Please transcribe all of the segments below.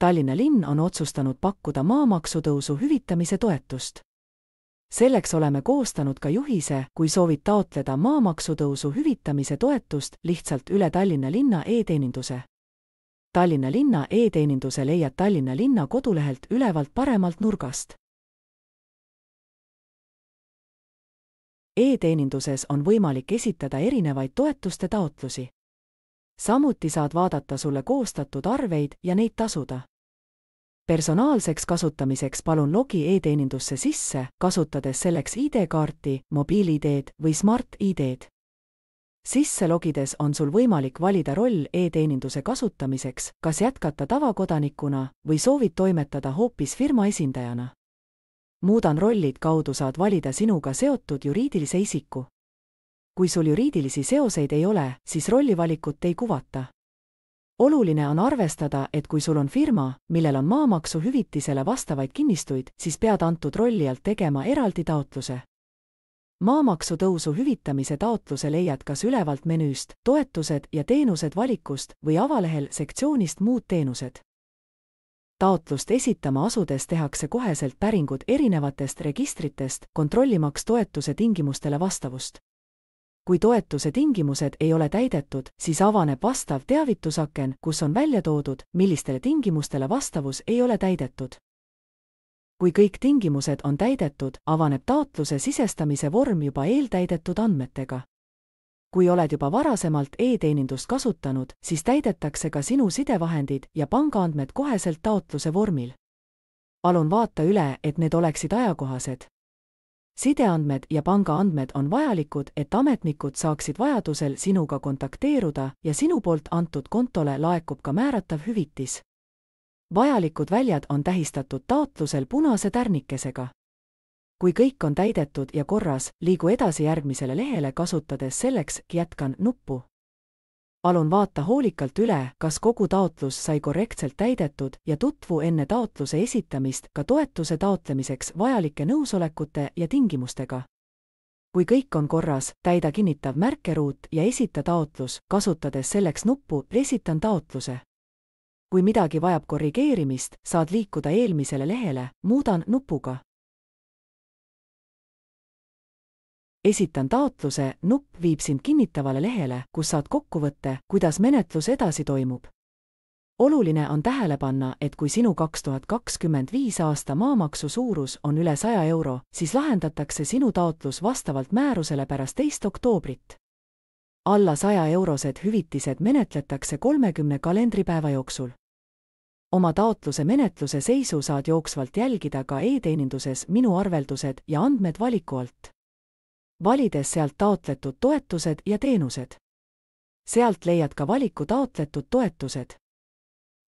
Tallinna linn on otsustanud pakkuda maamaksutõusu hüvitamise toetust. Selleks oleme koostanud ka juhise, kui soovid taotleda maamaksutõusu hüvitamise toetust lihtsalt üle Tallinna linna e-teeninduse. Tallinna linna e-teeninduse leiad Tallinna linna kodulehelt ülevalt paremalt nurgast. E-teeninduses on võimalik esitada erinevaid toetuste taotlusi. Samuti saad vaadata sulle koostatud arveid ja neid tasuda. Personaalseks kasutamiseks palun logi e-teenindusse sisse, kasutades selleks ID-kaarti, mobiil-ID-d või Smart-ID-d. Sisse logides on sul võimalik valida roll e-teeninduse kasutamiseks, kas jätkata tavakodanikuna või soovid toimetada hoopis firma esindajana. Muudan rollid kaudu saad valida sinuga seotud juriidilise isiku. Kui sul juriidilisi seoseid ei ole, siis rollivalikut ei kuvata. Oluline on arvestada, et kui sul on firma, millel on maamaksu hüvitisele vastavaid kinnistuid, siis pead antud rolli alt tegema eraldi taotluse. Maamaksu tõusu hüvitamise taotluse leiad kas ülevalt menüüst, toetused ja teenused valikust või avalehel sektsioonist muud teenused. Taotlust esitama asudes tehakse koheselt päringud erinevatest registritest, kontrollimaks toetuse tingimustele vastavust. Kui toetuse tingimused ei ole täidetud, siis avaneb vastav teavitusaken, kus on välja toodud, millistele tingimustele vastavus ei ole täidetud. Kui kõik tingimused on täidetud, avaneb taotluse sisestamise vorm juba eeltäidetud andmetega. Kui oled juba varasemalt e-teenindust kasutanud, siis täidetakse ka sinu sidevahendid ja pangaandmed koheselt taotluse vormil. Palun vaata üle, et need oleksid ajakohased. Sideandmed ja pangaandmed on vajalikud, et ametnikud saaksid vajadusel sinuga kontakteeruda ja sinu poolt antud kontole laekub ka määratav hüvitis. Vajalikud väljad on tähistatud taotlusel punase tärnikesega. Kui kõik on täidetud ja korras, liigu edasi järgmisele lehele kasutades selleks jätkan nuppu. Palun vaata hoolikalt üle, kas kogu taotlus sai korrektselt täidetud ja tutvu enne taotluse esitamist ka toetuse taotlemiseks vajalike nõusolekute ja tingimustega. Kui kõik on korras, täida kinnitav märkeruut ja esita taotlus, kasutades selleks nuppu Esitan taotluse. Kui midagi vajab korrigeerimist, saad liikuda eelmisele lehele Muudan nupuga. Esitan taotluse nupp viib sind kinnitavale lehele, kus saad kokkuvõtte, kuidas menetlus edasi toimub. Oluline on tähele panna, et kui sinu 2025 aasta maamaksu suurus on üle 100 euro, siis lahendatakse sinu taotlus vastavalt määrusele pärast 2. oktoobrit. Alla 100 eurosed hüvitised menetletakse 30 kalendripäeva jooksul. Oma taotluse menetluse seisu saad jooksvalt jälgida ka e-teeninduses Minu arveldused ja andmed valiku alt. Valides sealt taotletud toetused ja teenused. Sealt leiad ka valiku taotletud toetused.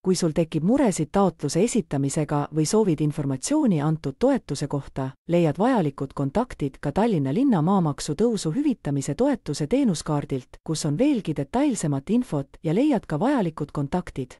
Kui sul tekib muresid taotluse esitamisega või soovid informatsiooni antud toetuse kohta, leiad vajalikud kontaktid ka Tallinna linna maamaksu tõusu hüvitamise toetuse teenuskaardilt, kus on veelgi detailsemat infot ja leiad ka vajalikud kontaktid.